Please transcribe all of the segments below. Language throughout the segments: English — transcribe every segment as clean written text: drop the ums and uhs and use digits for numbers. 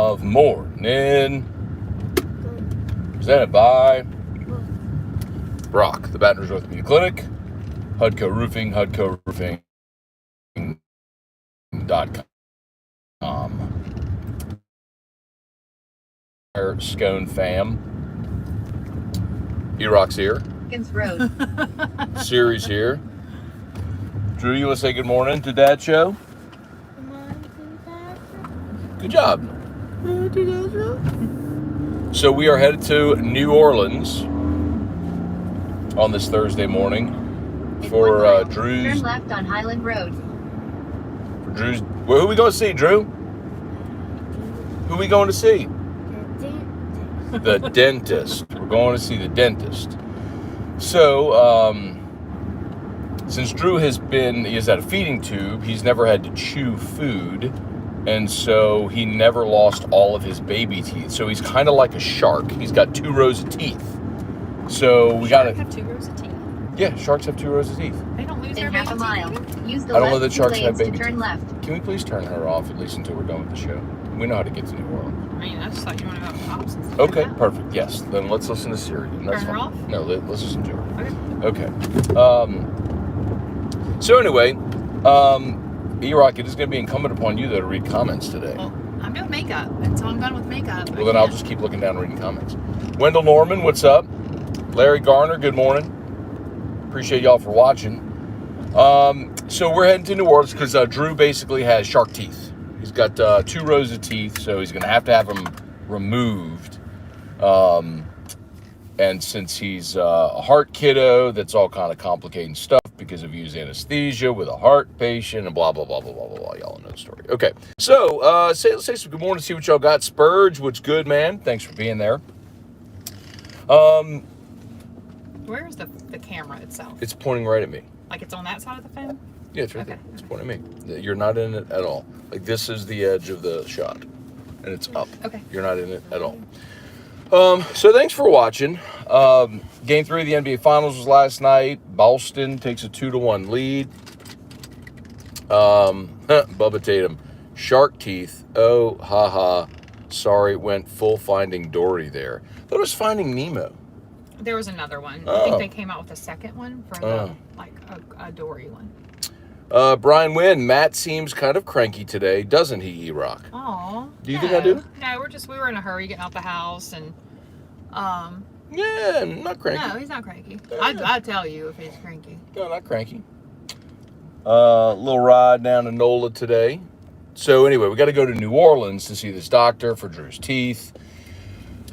of morning. Presented by Brock, the Baton Rouge Orthopedic Clinic, Hudco Roofing, HudcoRoofing.com. Our Scone fam. E-Rock's here. Road. Siri's here. Drew, you want to say good morning to Dad's show? Good job. So we are headed to New Orleans on this Thursday morning for Drew's. Turn left on Highland Road. For Drew's. Well, who are we going to see, Drew? Who are we going to see? The dentist. We're going to see the dentist. So, since Drew has had a feeding tube, he's never had to chew food. And so he never lost all of his baby teeth. So he's kind of like a shark. He's got 2 rows of teeth. So we got to have 2 rows of teeth. Yeah, sharks have 2 rows of teeth. They don't lose their In baby half a mile, teeth. use the I don't know left that sharks 2 have lanes baby to turn teeth. left. Can we please turn her off at least until we're done with the show? We know how to get to New Orleans. I mean, I just thought you wanted to have pops and stuff. Okay, like that. perfect. Yes, then let's listen to Siri. That's Turn her fine. off? No, let's listen to her. Okay. So anyway, E-Rock, it is going to be incumbent upon you, though, to read comments today. Well, I'm doing makeup, and so I'm done with makeup. Well, then I'll just keep looking down and reading comments. Wendell Norman, what's up? Larry Garner, good morning. Appreciate y'all for watching. So we're heading to New Orleans because Drew basically has shark teeth. He's got 2 rows of teeth, so he's going to have them removed. And since he's a heart kiddo, that's all kind of complicating stuff because of used anesthesia with a heart patient and blah, blah, blah, blah, blah, blah, blah. Y'all know the story. Okay. So, let's say some good morning, see what y'all got. Spurge, what's good, man? Thanks for being there. Where is the camera itself? It's pointing right at me. Like it's on that side of the phone? Yeah, it's right Okay. there. It's pointing at me. You're not in it at all. Like, this is the edge of the shot. And it's up. Okay. You're not in it at all. So thanks for watching. Game 3 of the NBA Finals was last night. Boston takes a 2-1 lead. Bubba Tatum, shark teeth. Oh, haha. Sorry, went full Finding Dory there. Thought it was Finding Nemo. There was another one. Oh. I think they came out with a second one for the, a Dory one. Brian Wynn, Matt seems kind of cranky today, doesn't he, E-Rock? Aw. Do you think I do? No, we were in a hurry getting out the house and Yeah, not cranky. no, he's not cranky. I'd tell you if he's cranky. No, not cranky. Little ride down to NOLA today. So anyway, we got to go to New Orleans to see this doctor for Drew's teeth.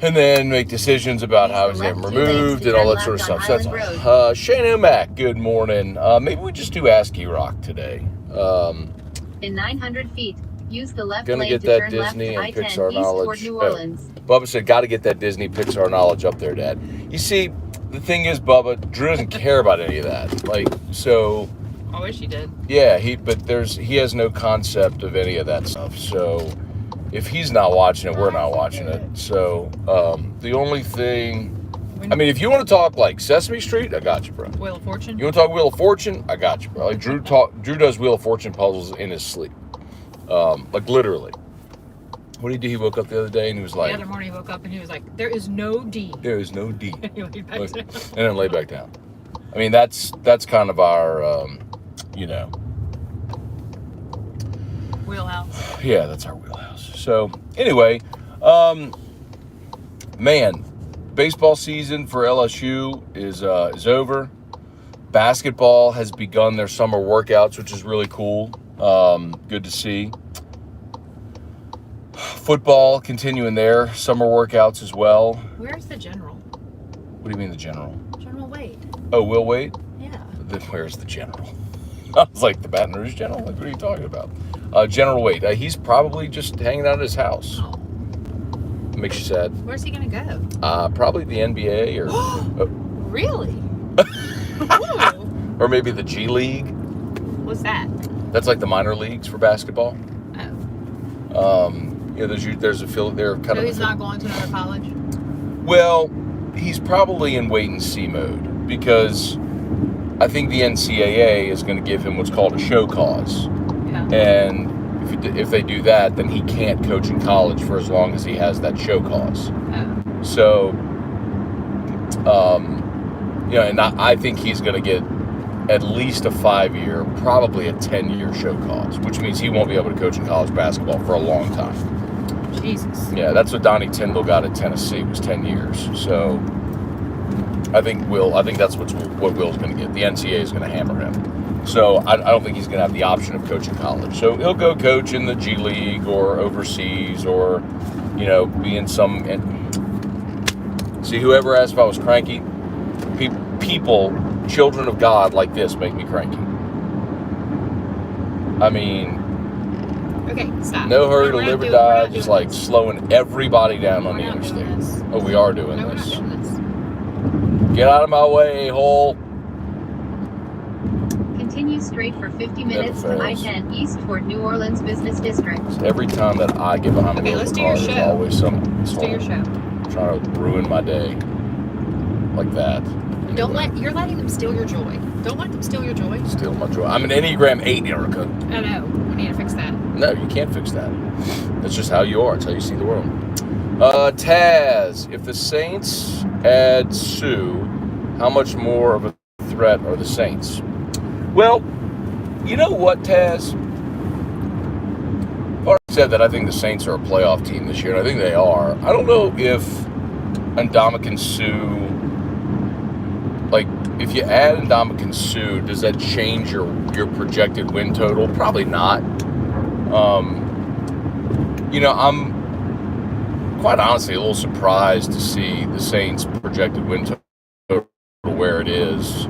And then make decisions about how he's having removed and all that sort of stuff. So that's all. Shane O'Mac, good morning. Maybe we just do Ask E-Rock today. In 900 feet, use the left Gonna lane get to that turn Disney left and to Pixar I-10 east knowledge. toward New Orleans. Bubba said, got to get that Disney Pixar knowledge up there, Dad. You see, the thing is, Bubba, Drew doesn't care about any of that. Like, so... I wish he did. Yeah, he has no concept of any of that stuff. So if he's not watching it, we're not watching it. So the only thing, I mean, if you want to talk like Sesame Street, I got you, bro. Wheel of Fortune? You want to talk Wheel of Fortune? I got you, bro. Like Drew does Wheel of Fortune puzzles in his sleep, like literally. What did he do? He woke up the other day and he was like, the other morning he woke up and he was like, "There is no D." There is no D. And he laid back down. And then lay back down. I mean, that's kind of our, Wheelhouse. Yeah, that's our wheelhouse. So anyway, man, baseball season for LSU is over. Basketball has begun their summer workouts, which is really cool. Good to see. Football continuing their summer workouts as well. Where's the general? What do you mean the general? General Wade. Oh, Will Wade? Yeah. Then where's the general? I was like, the Baton Rouge general? Like, what are you talking about? General Wade. He's probably just hanging out at his house. Oh. Makes you sad. Where's he gonna go? Probably the NBA or Really? Oh. or maybe the G League. What's that? That's like the minor leagues for basketball. Oh. There's a field there kind So of. he's not going to another college? Well, he's probably in wait and see mode because I think the NCAA is going to give him what's called a show cause. Yeah. And if they do that, then he can't coach in college for as long as he has that show cause. Oh. So, and I think he's going to get at least a 5-year, probably a 10-year show cause, which means he won't be able to coach in college basketball for a long time. Jesus. Yeah, that's what Donnie Tyndall got at Tennessee, was 10 years. So I think that's what Will's going to get. The NCAA is going to hammer him. So I don't think he's going to have the option of coaching college. So he'll go coach in the G League or overseas, or, be in some... See, whoever asked if I was cranky, people, children of God like this make me cranky. I mean... Okay, stop. No hurry to live or die, just like slowing everybody down on the We're not doing interstate. this. Oh, we are doing No, we're this. not doing this. Get out of my way, a-hole. Continue straight for 50 minutes to fails. I-10 east toward New Orleans Business District. Every time that I get behind the Okay, wheel let's of a do car, your there's show. always some Let's do your show. trying to ruin my day. Like that. You're letting them steal your joy. Don't let them steal your joy. Steal my joy. I'm an Enneagram 8, Erica. I know. We need to fix that. No, you can't fix that. That's just how you are. It's how you see the world. Taz, if the Saints add Sue, how much more of a threat are the Saints? Well, you know what, Taz? I've already said that I think the Saints are a playoff team this year, and I think they are. I don't know if Ndamukong Suh, if you add Ndamukong Suh, does that change your projected win total? Probably not. I'm quite honestly a little surprised to see the Saints' projected win total where it is.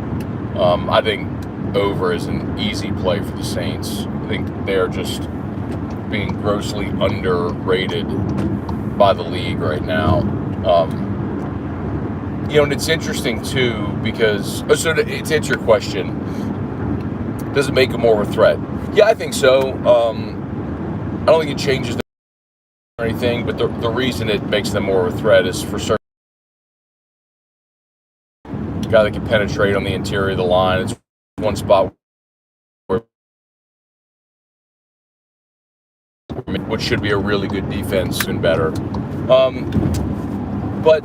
I think over is an easy play for the Saints. I think they're just being grossly underrated by the league right now. And it's interesting too because, to answer your question, does it make them more of a threat? Yeah, I think so. I don't think it changes or anything, but the reason it makes them more of a threat is for certain guy that can penetrate on the interior of the line. It's one spot where which should be a really good defense and better. But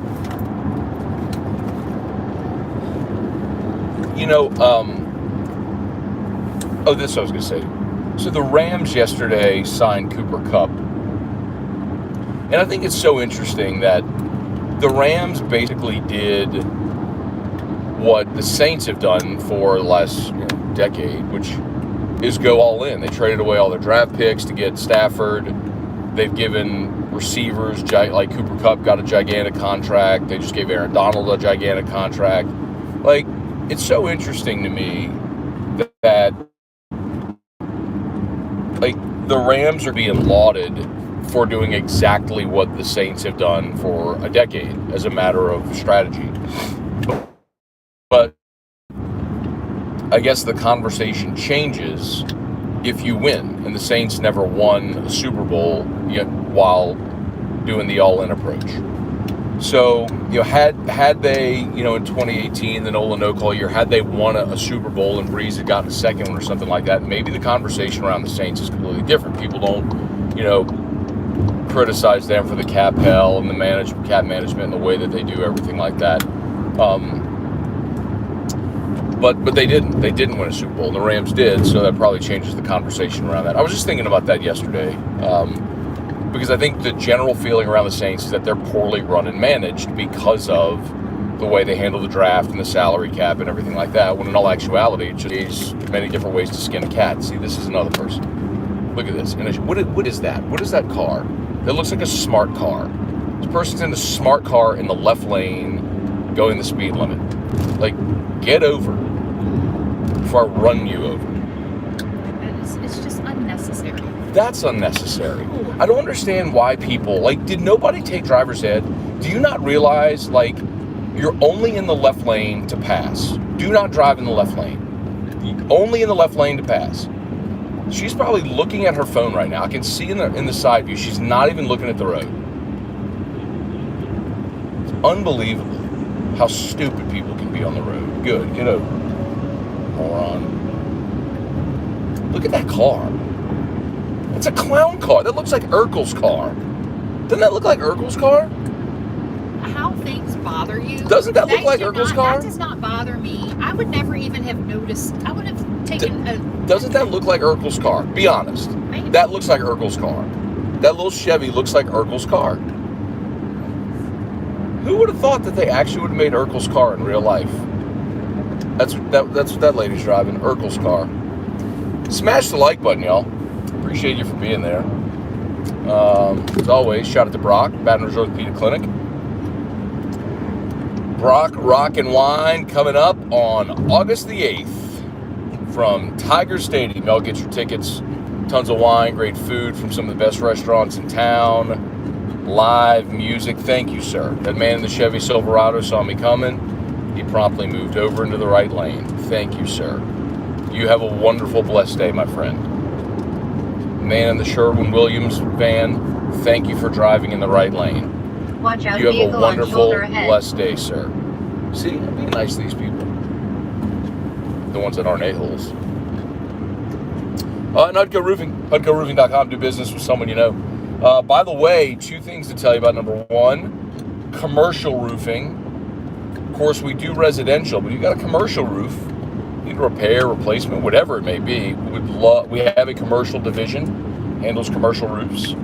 this I was going to say. So the Rams yesterday signed Cooper Kupp. And I think it's so interesting that the Rams basically did what the Saints have done for the last decade, which is go all in. They traded away all their draft picks to get Stafford. They've given receivers, like Cooper Kupp got a gigantic contract. They just gave Aaron Donald a gigantic contract. It's so interesting to me that the Rams are being lauded for doing exactly what the Saints have done for a decade as a matter of strategy. But I guess the conversation changes if you win, and the Saints never won a Super Bowl yet while doing the all-in approach. So, had they, in 2018, the Nolan no-call year, had they won a Super Bowl and Breeze had gotten a second one or something like that, maybe the conversation around the Saints is completely different. People don't, criticize them for the cap hell and the cap management and the way that they do everything like that. But they didn't. They didn't win a Super Bowl. And the Rams did, so that probably changes the conversation around that. I was just thinking about that yesterday. Because I think the general feeling around the Saints is that they're poorly run and managed because of the way they handle the draft and the salary cap and everything like that, when in all actuality, it's just many different ways to skin a cat. See, this is another person. Look at this. What is that? What is that car? It looks like a smart car. This person's in the smart car in the left lane going the speed limit. Get over before I run you over. It's just unnecessary. That's unnecessary. I don't understand why people, did nobody take driver's ed? Do you not realize, you're only in the left lane to pass. Do not drive in the left lane. You're only in the left lane to pass. She's probably looking at her phone right now. I can see in the side view, she's not even looking at the road. It's unbelievable how stupid people can be on the road. Good, get over it, moron. Look at that car. It's a clown car. That looks like Urkel's car. Doesn't that look like Urkel's car? How things bother you? Doesn't that look like Urkel's car? That does not bother me. I would never even have noticed. I would have taken Doesn't that look like Urkel's car? Be honest. Maybe. That looks like Urkel's car. That little Chevy looks like Urkel's car. Who would have thought that they actually would have made Urkel's car in real life? That's what that lady's driving, Urkel's car. Smash the like button, y'all. Appreciate you for being there. As always, shout out to Brock, Baton Rouge Orthopedic Clinic. Brock Rock and Wine coming up on August the 8th from Tiger Stadium. Y'all get your tickets. Tons of wine, great food from some of the best restaurants in town. Live music. Thank you, sir. That man in the Chevy Silverado saw me coming. He promptly moved over into the right lane. Thank you, sir. You have a wonderful, blessed day, my friend. Man in the Sherwin-Williams van, thank you for driving in the right lane. Watch out, You have a vehicle on wonderful, shoulder ahead. blessed day, sir. See, I'm being nice to these people. The ones that aren't a-holes. And HUDCO Roofing, HUDCORoofing.com, do business with someone you know. By the way, two things to tell you about. Number one, commercial roofing. Of course, we do residential, but you got a commercial roof, need repair, replacement, whatever it may be. We have a commercial division, handles commercial roofs.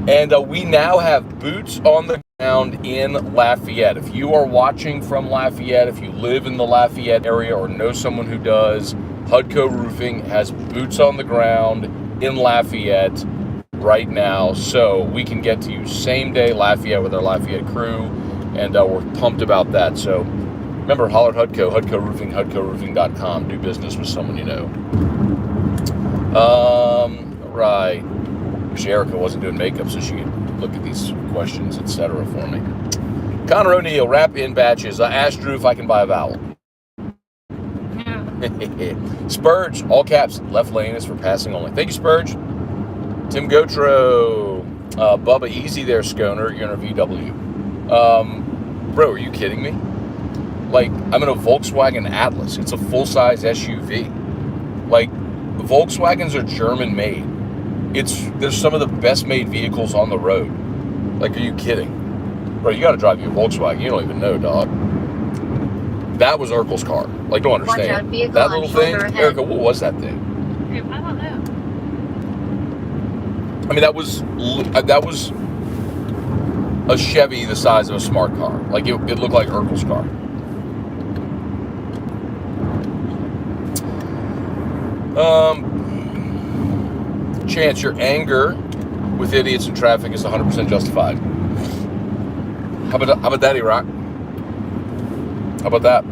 And we now have boots on the ground in Lafayette. If you are watching from Lafayette, if you live in the Lafayette area or know someone who does, HUDCO Roofing has boots on the ground in Lafayette right now. So we can get to you same day Lafayette with our Lafayette crew. And we're pumped about that. So remember, holler at HUDCO, HUDCO Roofing, HUDCORoofing.com. Do business with someone you know. Right. Wish Erica wasn't doing makeup so she could look at these questions, etc. for me. Connor O'Neill, wrap in batches. I asked Drew if I can buy a vowel. Spurge, all caps, left lane is for passing only. Thank you, Spurge. Tim Gotro. Bubba, easy there, Sconer. You're in a VW. Bro, are you kidding me? Like, I'm in a Volkswagen Atlas. It's a full-size SUV. Like, Volkswagens are German-made. There's some of the best-made vehicles on the road. Like, are you kidding? Bro, you got to drive you a Volkswagen. You don't even know, dog. That was Urkel's car. Like, don't understand. Watch out, that little thing, ahead. Erica, what was that thing? I don't know. I mean, that was a Chevy the size of a smart car. Like, it looked like Urkel's car. Chance, your anger with idiots in traffic is 100% justified. How about that, E-Rock? How about that?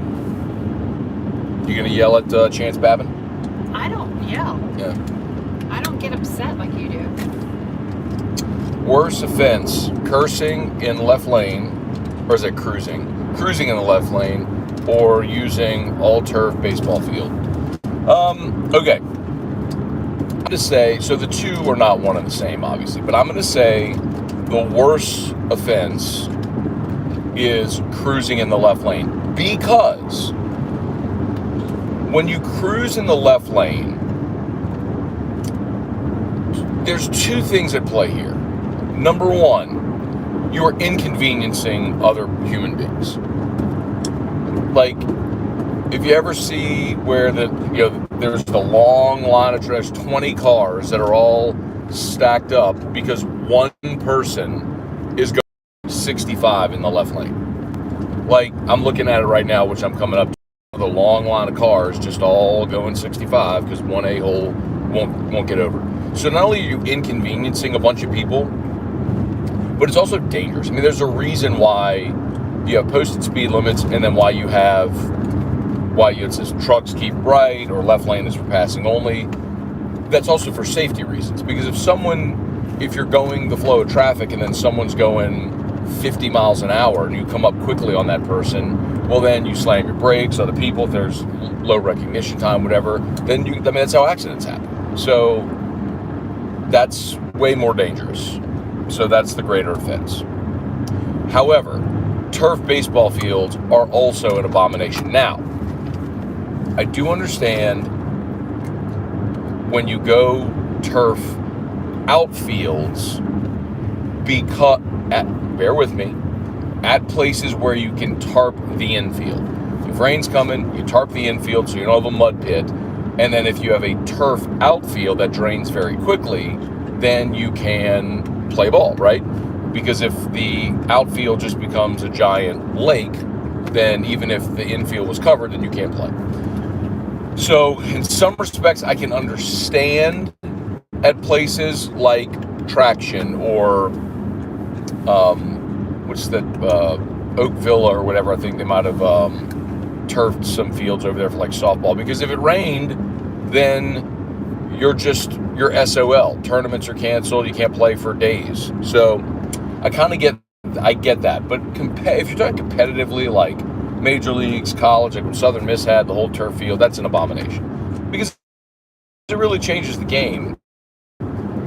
You gonna yell at Chance Babin? I don't yell. Yeah. I don't get upset like you do. Worse offense, cursing in left lane, or is it cruising? Cruising in the left lane, or using all-turf baseball field. Okay. I'm going to say, so the two are not one and the same, obviously, but I'm going to say the worst offense is cruising in the left lane. Because when you cruise in the left lane, there's two things at play here. Number one, you are inconveniencing other human beings. Like, if you ever see where there's the long line of there's 20 cars that are all stacked up because one person is going 65 in the left lane. Like, I'm looking at it right now, which I'm coming up to, the long line of cars just all going 65 because one a-hole won't get over. So not only are you inconveniencing a bunch of people, but it's also dangerous. I mean, there's a reason why you have posted speed limits, and then why it says trucks keep right or left lane is for passing only. That's also for safety reasons, because if you're going the flow of traffic and then someone's going 50 miles an hour and you come up quickly on that person, well, then you slam your brakes, other people, if there's low recognition time, whatever, then that's how accidents happen. So that's way more dangerous. So that's the greater offense. However, turf baseball fields are also an abomination. Now, I do understand when you go turf outfields bear with me, at places where you can tarp the infield. If rain's coming, you tarp the infield so you don't have a mud pit. And then if you have a turf outfield that drains very quickly, then you can play ball, right? Because if the outfield just becomes a giant lake, then even if the infield was covered, then you can't play. So in some respects, I can understand at places like Traction or Oakville or whatever. I think they might have turfed some fields over there for like softball, because if it rained, then you're SOL. Tournaments are canceled. You can't play for days. So I get that. But if you're talking competitively, like major leagues, college, like when Southern Miss had the whole turf field, that's an abomination, because it really changes the game.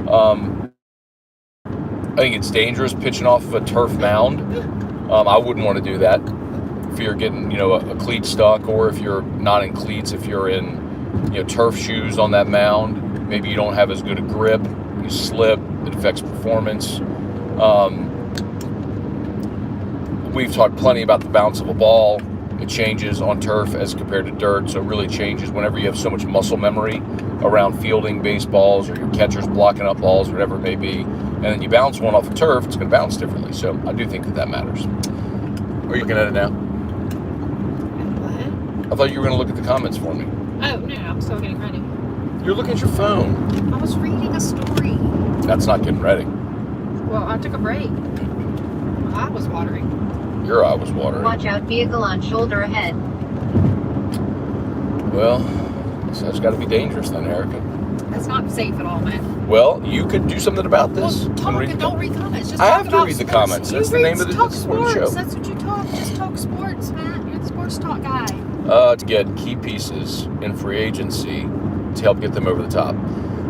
I think it's dangerous pitching off of a turf mound. I wouldn't want to do that if you're getting, a cleat stuck, or if you're not in cleats, if you're in, turf shoes on that mound. Maybe you don't have as good a grip. You slip. It affects performance. We've talked plenty about the bounce of a ball. It changes on turf as compared to dirt, so it really changes whenever you have so much muscle memory around fielding baseballs, or your catcher's blocking up balls, whatever it may be. And then you bounce one off of turf, it's going to bounce differently. So I do think that matters. Or you can edit now. What? I thought you were going to look at the comments for me. Oh, no, I'm still getting ready. You're looking at your phone. I was reading a story. That's not getting ready. Well, I took a break. My eye was watering. Your eye was watering. Watch out, vehicle on shoulder ahead. Well, so it's got to be dangerous then, Erica. That's not safe at all, man. Well, you could do something about this. Well, talk and don't read comments. Just I talk have to about read the sports. comments. That's the name of the show. That's what you talk. Just talk sports, man. You're the sports talk guy. To get key pieces in free agency to help get them over the top.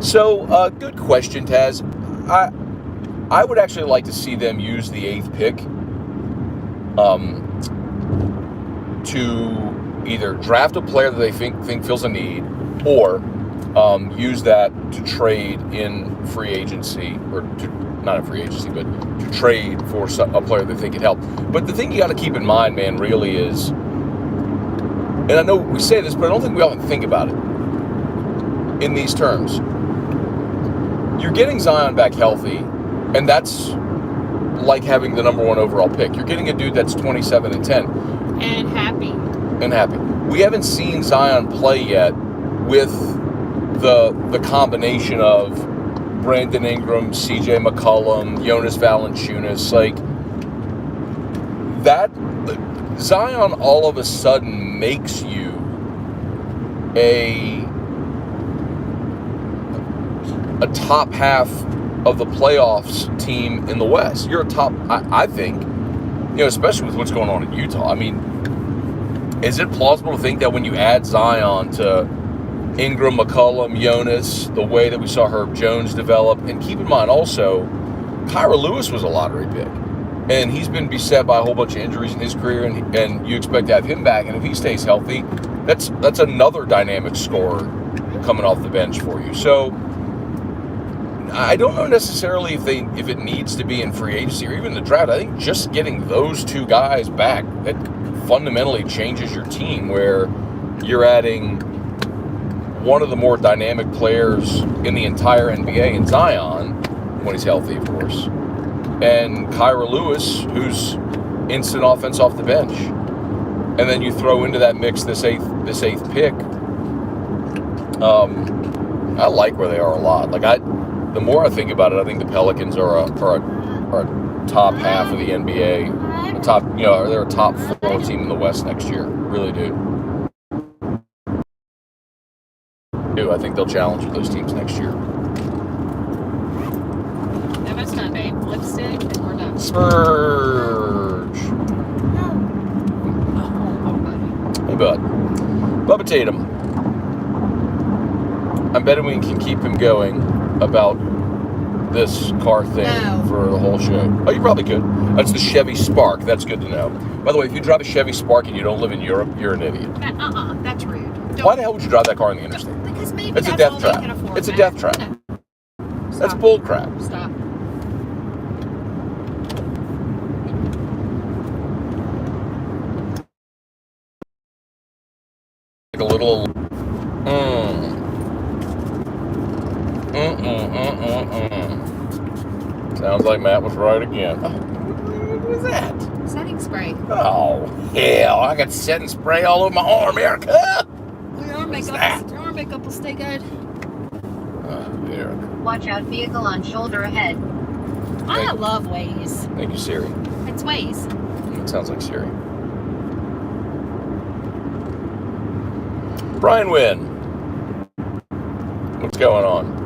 So, good question, Taz. I would actually like to see them use the 8th pick to either draft a player that they think fills a need, or use that to trade in free agency, or not in free agency, but to trade for a player they think can help. But the thing you got to keep in mind, man, really is, and I know we say this, but I don't think we often think about it in these terms. You're getting Zion back healthy, and that's like having the number 1 overall pick. You're getting a dude that's 27 and 10. And happy. We haven't seen Zion play yet with the combination of Brandon Ingram, CJ McCollum, Jonas Valanciunas. Like, that, Zion all of a sudden makes you a top half of the playoffs team in the West. You're a top, I think, especially with what's going on in Utah. I mean, is it plausible to think that when you add Zion to Ingram, McCollum, Jonas, the way that we saw Herb Jones develop, and keep in mind also, Kyra Lewis was a lottery pick, and he's been beset by a whole bunch of injuries in his career, and you expect to have him back, and if he stays healthy, that's another dynamic scorer coming off the bench for you. So I don't know necessarily if it needs to be in free agency or even the draft. I think just getting those two guys back, that fundamentally changes your team, where you're adding one of the more dynamic players in the entire NBA in Zion, when he's healthy, of course, and Kyra Lewis, who's instant offense off the bench. And then you throw into that mix this eighth pick. I like where they are a lot. The more I think about it, I think the Pelicans are a top half of the NBA. They're a top 4 team in the West next year. Really do. I think they'll challenge those teams next year. No, that's not, babe. Lipstick, and we're done. Spurge. Hey, bud. Bubba Tatum. I'm betting we can keep him going about this car thing for the whole show. Oh, you probably could. That's the Chevy Spark. That's good to know. By the way, if you drive a Chevy Spark and you don't live in Europe, you're an idiot. That's rude. Why the hell would you drive that car on the interstate? Because maybe it's that's a death all trap. they can afford. It's a death trap. No. That's Stop. bull crap. Stop. Like a little. Sounds like Matt was right again. Oh, what was that? Setting spray. Oh, hell. I got setting spray all over my arm, Erica. Your arm makeup will stay good. Oh, Erica. Watch out, vehicle on shoulder ahead. I love Waze. Thank you, Siri. It's Waze. It sounds like Siri. Brian Wynn. What's going on?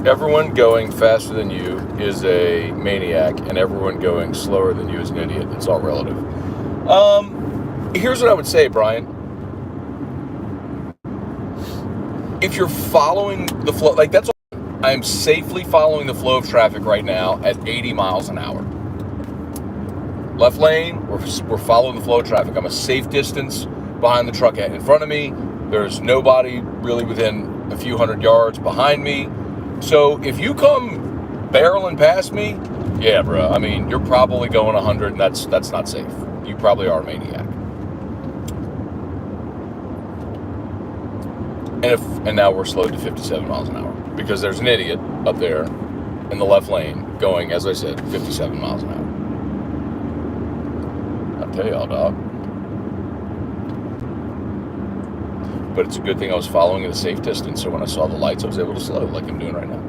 Everyone going faster than you is a maniac, and everyone going slower than you is an idiot. It's all relative. Here's what I would say, Brian. If you're following the flow, like that's what I'm safely following the flow of traffic right now at 80 miles an hour. Left lane, we're following the flow of traffic. I'm a safe distance behind the truck in front of me. There's nobody really within a few hundred yards behind me. So if you come barreling past me, yeah, bro. I mean, you're probably going 100, and that's not safe. You probably are a maniac. And now we're slowed to 57 miles an hour because there's an idiot up there in the left lane going, as I said, 57 miles an hour. I'll tell y'all, dog. But it's a good thing I was following at a safe distance, so when I saw the lights, I was able to slow like I'm doing right now.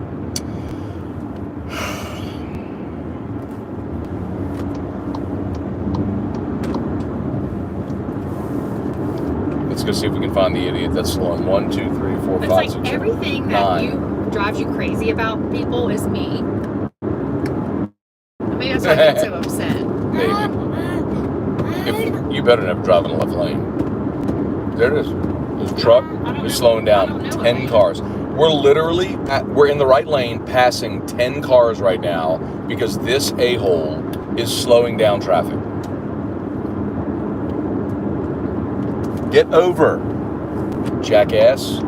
Let's go see if we can find the idiot that's slowing. 1, 2, 3, 4, 5, It's like 6, everything 9. that drives you crazy about people is me. Maybe that's why I get so upset. Maybe. If you better never drive in the left lane. There it is. This truck is slowing down 10 cars. We're in the right lane passing 10 cars right now because this a-hole is slowing down traffic. Get over, jackass.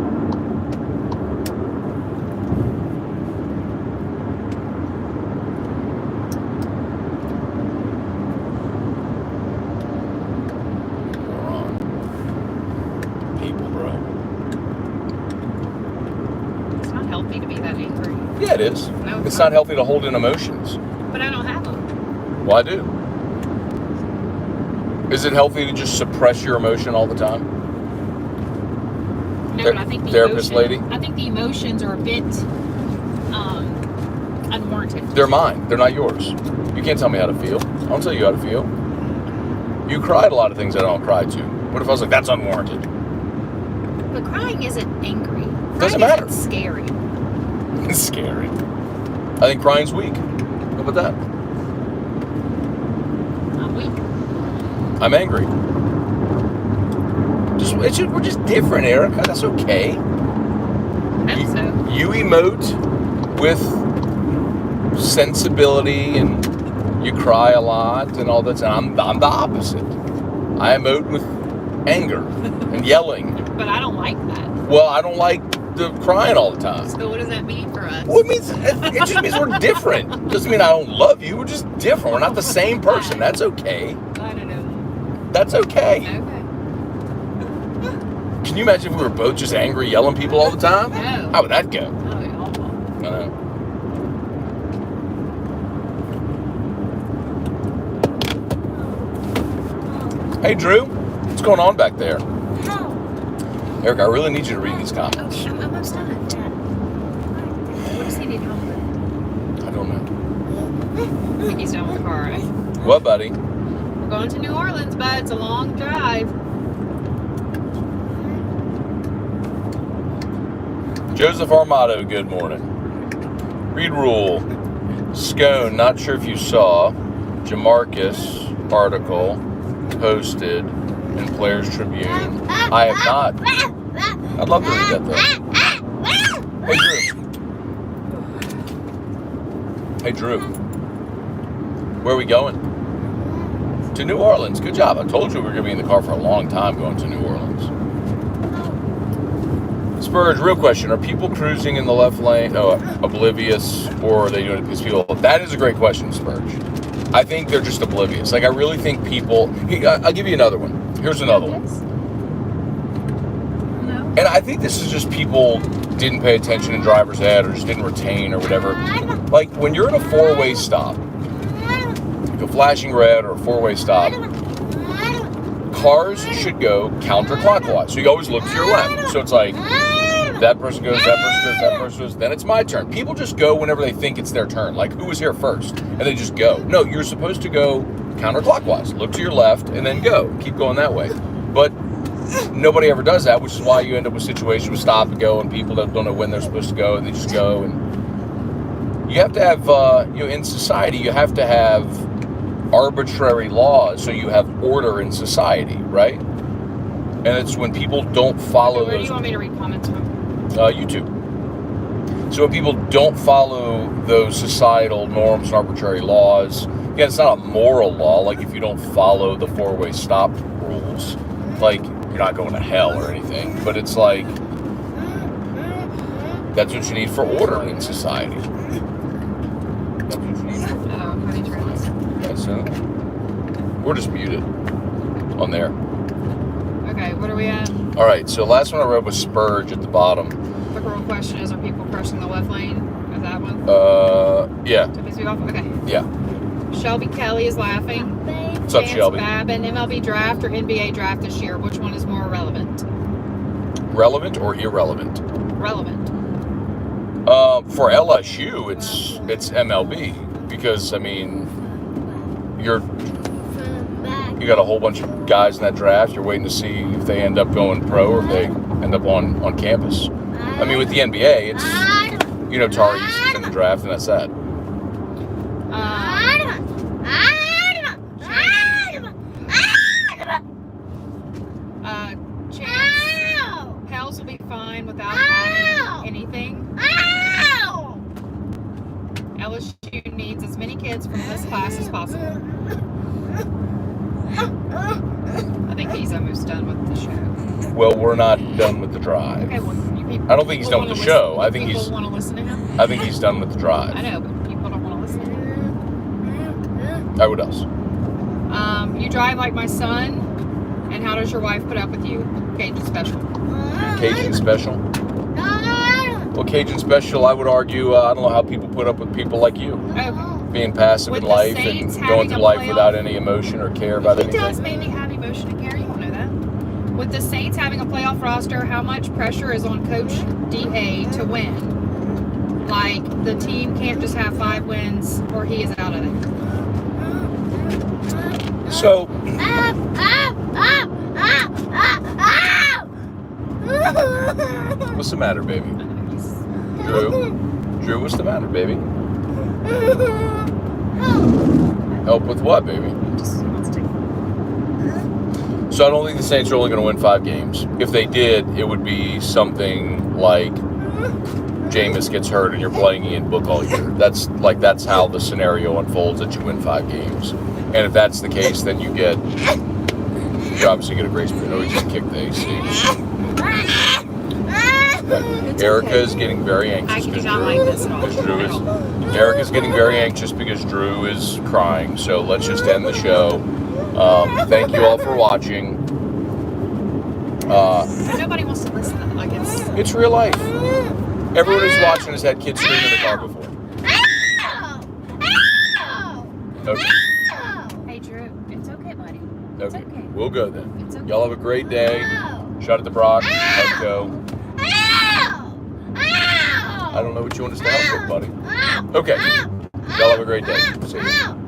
Yeah, it is. No, it's not healthy to hold in emotions. But I don't have them. Well, I do. Is it healthy to just suppress your emotion all the time? No, but I think the therapist lady? I think the emotions are a bit unwarranted. They're mine. They're not yours. You can't tell me how to feel. I don't tell you how to feel. You cried a lot of things I don't cry to. What if I was like, that's unwarranted? But crying isn't angry. Doesn't Crying matter. isn't scary. It's scary. I think crying's weak. How about that? I'm weak. I'm angry. We're just different, Erica. That's okay. You emote with sensibility and you cry a lot and all that. And I'm the opposite. I emote with anger and yelling. But I don't like that. Well, I don't like the crying all the time. So what does that mean for us? Well, it just means we're different. Doesn't mean I don't love you. We're just different. We're not the same person. That's okay. I don't know. That's okay. Okay. Can you imagine if we were both just angry, yelling people all the time? No. How would that go? Oh, yeah, awful. I know. Hey, Drew. What's going on back there? Eric, I really need you to read these comments. I'm almost done. What does he need help with? I don't know. I think he's done with the car, right? What, buddy? We're going to New Orleans, bud. It's a long drive. Joseph Armato, good morning. Read rule. Scone, not sure if you saw Jamarcus article posted in Players Tribune. I have not. I'd love to read that though. Hey Drew. Hey Drew. Where are we going? To New Orleans. Good job. I told you we were going to be in the car for a long time going to New Orleans. Spurge, real question. Are people cruising in the left lane oblivious, or are they doing it because people... That is a great question, Spurge. I think they're just oblivious. Like, I really think people... I'll give you another one. Here's another one. No. And I think this is just people didn't pay attention in driver's ed or just didn't retain or whatever. Like, when you're in a four-way stop, like a flashing red or a four-way stop, cars should go counterclockwise. So you always look to your left. So it's like, that person goes, that person goes, that person goes, then it's my turn. People just go whenever they think it's their turn. Like, who was here first? And they just go. No, you're supposed to go counterclockwise. Look to your left and then go. Keep going that way. But nobody ever does that, which is why you end up with situations with stop and go and people that don't know when they're supposed to go and they just go. And you have to have, in society, you have to have arbitrary laws so you have order in society, right? And it's when people don't follow Where those... do you want me to read comments from? YouTube. So when people don't follow those societal norms and arbitrary laws, again, it's not a moral law. Like, if you don't follow the four-way stop rules, like, you're not going to hell or anything. But it's like, that's what you need for order in society. That's what you need. Honey trails. That's it. We're just muted on there. Okay, what are we at? All right, so last one I read was Spurge at the bottom. The real question is, are people crossing the left lane? Is that one? Yeah. To piss me off? Okay. Yeah. Shelby Kelly is laughing. What's up, Chance Shelby? Babin, MLB draft or NBA draft this year? Which one is more relevant? Relevant or irrelevant? Relevant. For LSU, it's MLB because, I mean, you got a whole bunch of guys in that draft. You're waiting to see if they end up going pro or if they end up on campus. I mean, with the NBA, it's, Tari is in the draft, and that's that. Chance Pels will be fine without having anything. LSU needs as many kids from this class as possible. I think he's almost done with the show. Well, we're not done with the drive. Okay, well, I don't think he's done with the show. I think people want to listen to him. I think he's done with the drive. I know, but people don't want to listen to him. What else? You drive like my son, and how does your wife put up with you? Cajun special. Cajun special? Well, Cajun special, I would argue, I don't know how people put up with people like you. Okay. Being passive in life and going through life without any emotion or care about anything. He does maybe have emotion and care. You don't know that. With the Saints having a playoff roster, how much pressure is on Coach D.A. to win? Like, the team can't just have 5 wins or he is out of it. So, what's the matter, baby? Drew, what's the matter, baby? Help with what, baby? So I don't think the Saints are only going to win 5 games. If they did, it would be something like Jameis gets hurt and you're playing Ian Book all year. That's how the scenario unfolds, that you win 5 games. And if that's the case, then you obviously get a grace period. Or you just kick the AC. Erica is getting very anxious because Erica's getting very anxious because Drew is crying. So let's just end the show. Thank you all for watching. Nobody wants to listen. It's real life. Everyone who's watching has had kids scream in the car before. Okay. Hey Drew, it's okay, buddy. It's Okay. okay. We'll go then. It's okay. Y'all have a great day. Shout at the Brock. Let's go. I don't know what you want us to help with, buddy. Okay. Y'all have a great day. See you.